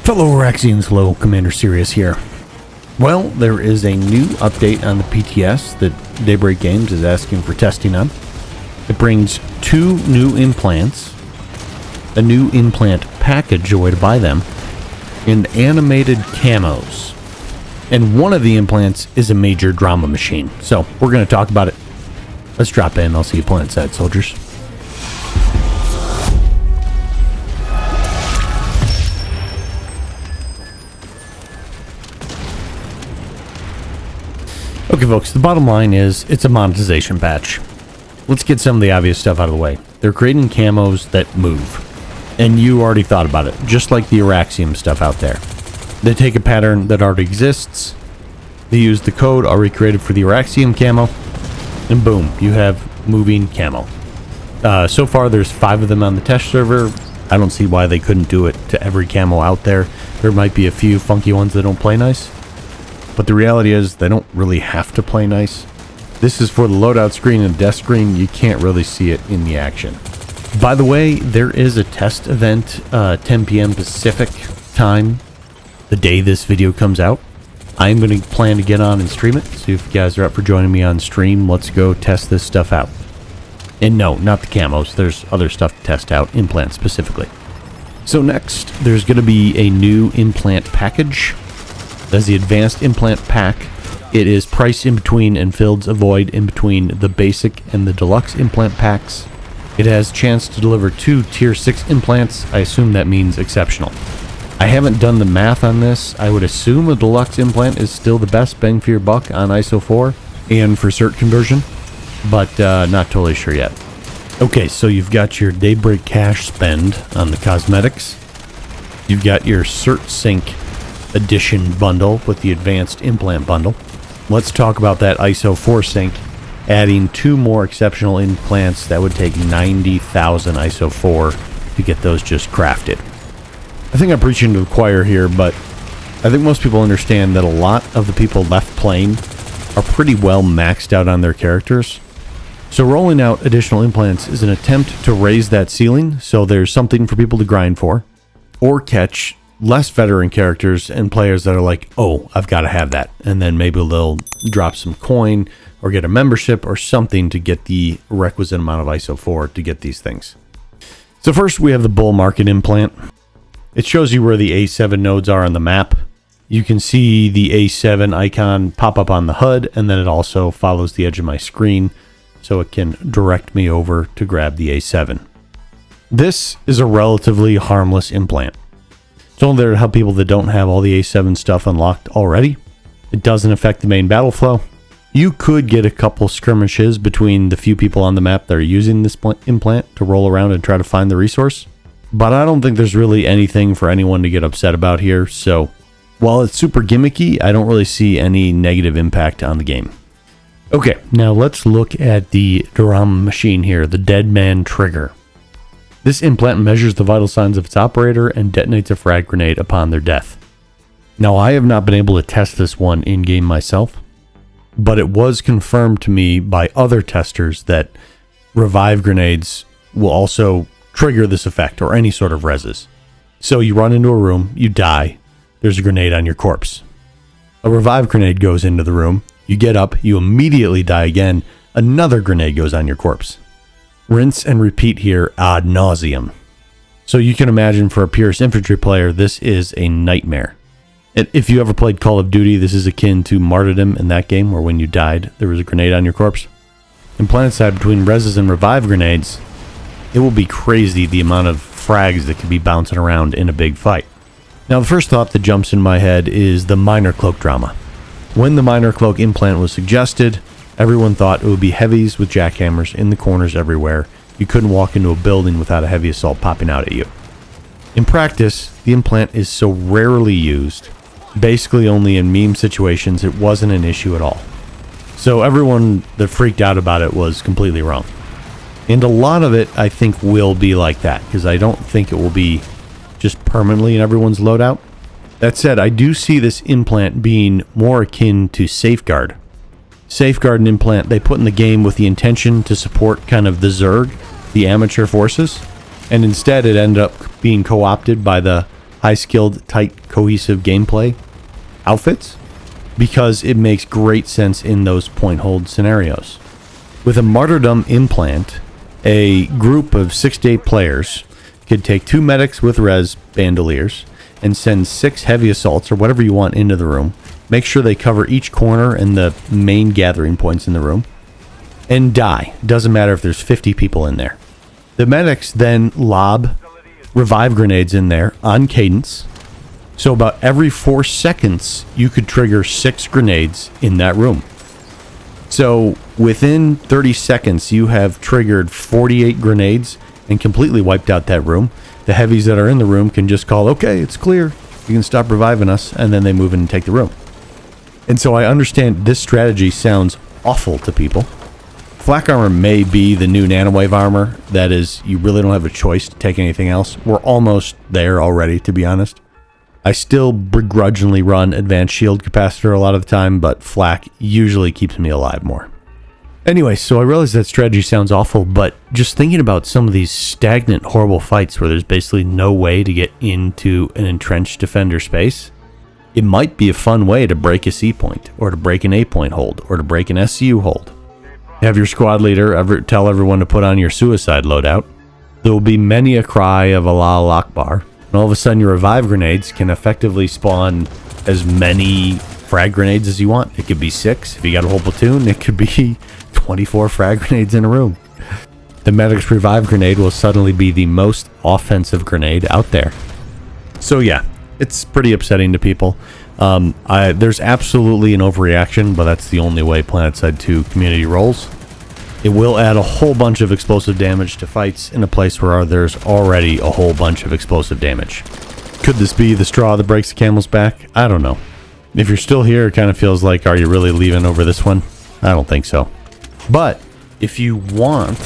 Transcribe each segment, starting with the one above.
Fellow Araxians, hello, Commander Cyrious here. Well, there is a new update on the PTS that Daybreak Games is asking for testing on. It brings 2 new implants, a new implant package, a way to buy them, and animated camos. And one of the implants is a major drama machine. So, we're going to talk about it. Let's drop in. I'll see you Planetside, soldiers. Okay, folks, the bottom line is it's a monetization patch. Let's get some of the obvious stuff out of the way. They're creating camos that move. And you already thought about it, just like the Araxium stuff out there. They take a pattern that already exists, they use the code already created for the Araxium camo, and boom, you have moving camo. So far, there's 5 of them on the test server. I don't see why they couldn't do it to every camo out there. There might be a few funky ones that don't play nice. But the reality is, they don't really have to play nice. This is for the loadout screen and desk screen. You can't really see it in the action. By the way, there is a test event, 10 p.m. Pacific time, the day this video comes out. I'm going to plan to get on and stream it. So if you guys are up for joining me on stream, let's go test this stuff out. And no, not the camos. There's other stuff to test out, implants specifically. So next, there's going to be a new implant package. As the advanced implant pack, it is priced in between and fields avoid in between the basic and the deluxe implant packs. It has a chance to deliver 2 tier 6 implants. I assume that means exceptional. I haven't done the math on this. I would assume a deluxe implant is still the best bang for your buck on ISO 4 and for cert conversion, but not totally sure yet. Okay, so you've got your Daybreak cash spend on the cosmetics. You've got your cert sync edition bundle with the advanced implant bundle. Let's talk about that ISO 4 sync, adding 2 more exceptional implants. That would take 90,000 ISO 4 to get those just crafted. I think I'm preaching to the choir here, but I think most people understand that a lot of the people left playing are pretty well maxed out on their characters. So rolling out additional implants is an attempt to raise that ceiling, so there's something for people to grind for, or catch less veteran characters and players that are like, oh, I've got to have that. And then maybe they'll drop some coin or get a membership or something to get the requisite amount of ISO 4 to get these things. So first we have the bull market implant. It shows you where the A7 nodes are on the map. You can see the A7 icon pop up on the HUD, and then it also follows the edge of my screen so it can direct me over to grab the A7. This is a relatively harmless implant. It's only there to help people that don't have all the A7 stuff unlocked already. It doesn't affect the main battle flow. You could get a couple skirmishes between the few people on the map that are using this implant to roll around and try to find the resource. But I don't think there's really anything for anyone to get upset about here. So while it's super gimmicky, I don't really see any negative impact on the game. Okay, now let's look at the drama machine here, the Dead Man Trigger. This implant measures the vital signs of its operator and detonates a frag grenade upon their death. Now, I have not been able to test this one in-game myself, but it was confirmed to me by other testers that revive grenades will also trigger this effect, or any sort of reses. So you run into a room, you die, there's a grenade on your corpse. A revive grenade goes into the room, you get up, you immediately die again, another grenade goes on your corpse. Rinse and repeat here ad nauseum. So you can imagine for a Purist infantry player, this is a nightmare. And if you ever played Call of Duty, this is akin to Martyrdom in that game, where when you died, there was a grenade on your corpse. In Planetside, between reses and revive grenades, it will be crazy the amount of frags that could be bouncing around in a big fight. Now, the first thought that jumps in my head is the Minor Cloak drama. When the Minor Cloak implant was suggested, everyone thought it would be heavies with jackhammers in the corners everywhere. You couldn't walk into a building without a heavy assault popping out at you. In practice, the implant is so rarely used, basically only in meme situations, it wasn't an issue at all. So everyone that freaked out about it was completely wrong. And a lot of it, I think, will be like that, because I don't think it will be just permanently in everyone's loadout. That said, I do see this implant being more akin to Safeguard. Safeguard and Implant they put in the game with the intention to support kind of the Zerg, the amateur forces, and instead it ended up being co-opted by the high-skilled, tight, cohesive gameplay outfits because it makes great sense in those point-hold scenarios. With a Martyrdom Implant, a group of 6 to 8 players could take 2 medics with res bandoliers and send 6 heavy assaults or whatever you want into the room. Make sure they cover each corner and the main gathering points in the room. And die. Doesn't matter if there's 50 people in there. The medics then lob revive grenades in there on cadence. So about every 4 seconds, you could trigger 6 grenades in that room. So within 30 seconds, you have triggered 48 grenades and completely wiped out that room. The heavies that are in the room can just call, okay, it's clear. You can stop reviving us, and then they move in and take the room. And so I understand this strategy sounds awful to people. Flak armor may be the new nanowave armor. That is, you really don't have a choice to take anything else. We're almost there already, to be honest. I still begrudgingly run advanced shield capacitor a lot of the time, but flak usually keeps me alive more. Anyway, so I realize that strategy sounds awful, but just thinking about some of these stagnant, horrible fights where there's basically no way to get into an entrenched defender space, it might be a fun way to break a C point, or to break an A point hold, or to break an SCU hold. Have your squad leader tell everyone to put on your suicide loadout. There will be many a cry of Allah Akbar, and all of a sudden your revive grenades can effectively spawn as many frag grenades as you want. It could be 6. If you got a whole platoon, it could be 24 frag grenades in a room. The medic's revive grenade will suddenly be the most offensive grenade out there. So yeah, it's pretty upsetting to people. There's absolutely an overreaction, but that's the only way Planetside 2 community rolls. It will add a whole bunch of explosive damage to fights in a place where there's already a whole bunch of explosive damage. Could this be the straw that breaks the camel's back? I don't know. If you're still here, it kind of feels like, are you really leaving over this one? I don't think so. But if you want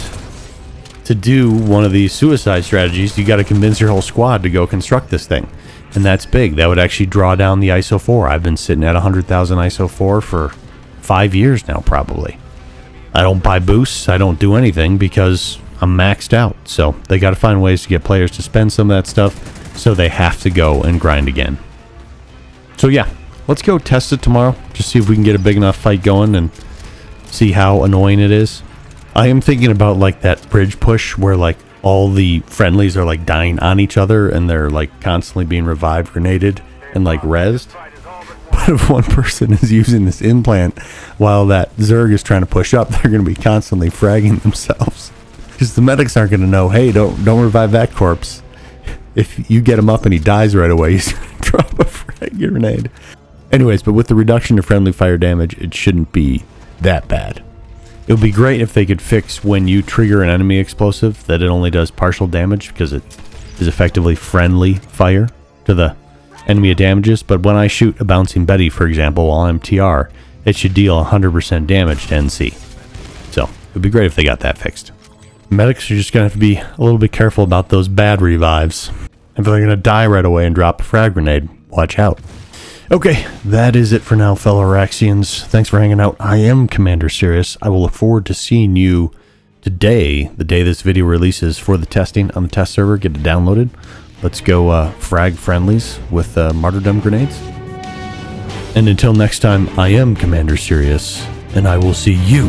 to do one of these suicide strategies, you got to convince your whole squad to go construct this thing. And that's big. That would actually draw down the ISO 4. I've been sitting at 100,000 ISO 4 for 5 years now, probably. I don't buy boosts. I don't do anything because I'm maxed out. So they got to find ways to get players to spend some of that stuff, so they have to go and grind again. So yeah, let's go test it tomorrow. Just see if we can get a big enough fight going and see how annoying it is. I am thinking about like that bridge push where like all the friendlies are like dying on each other and they're like constantly being revived, grenaded, and like rezzed. But if one person is using this implant while that Zerg is trying to push up, they're going to be constantly fragging themselves. Because the medics aren't going to know, hey, don't revive that corpse. If you get him up and he dies right away, he's going to drop a frag grenade. Anyways, but with the reduction of friendly fire damage, it shouldn't be that bad. It would be great if they could fix when you trigger an enemy explosive that it only does partial damage because it is effectively friendly fire to the enemy it damages. But when I shoot a bouncing Betty, for example, while I'm TR, it should deal 100% damage to NC. So it would be great if they got that fixed. Medics are just going to have to be a little bit careful about those bad revives. If they're going to die right away and drop a frag grenade, watch out. Okay, that is it for now, fellow Araxians. Thanks for hanging out. I am CMDRCyrious. I will look forward to seeing you today, the day this video releases, for the testing on the test server. Get it downloaded. Let's go frag friendlies with Martyrdom grenades. And until next time, I am CMDRCyrious, and I will see you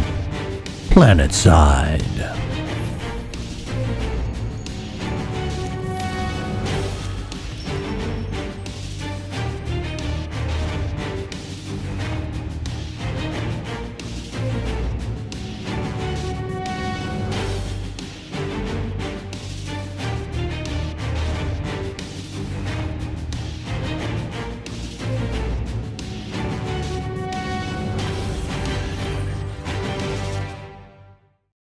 Planetside.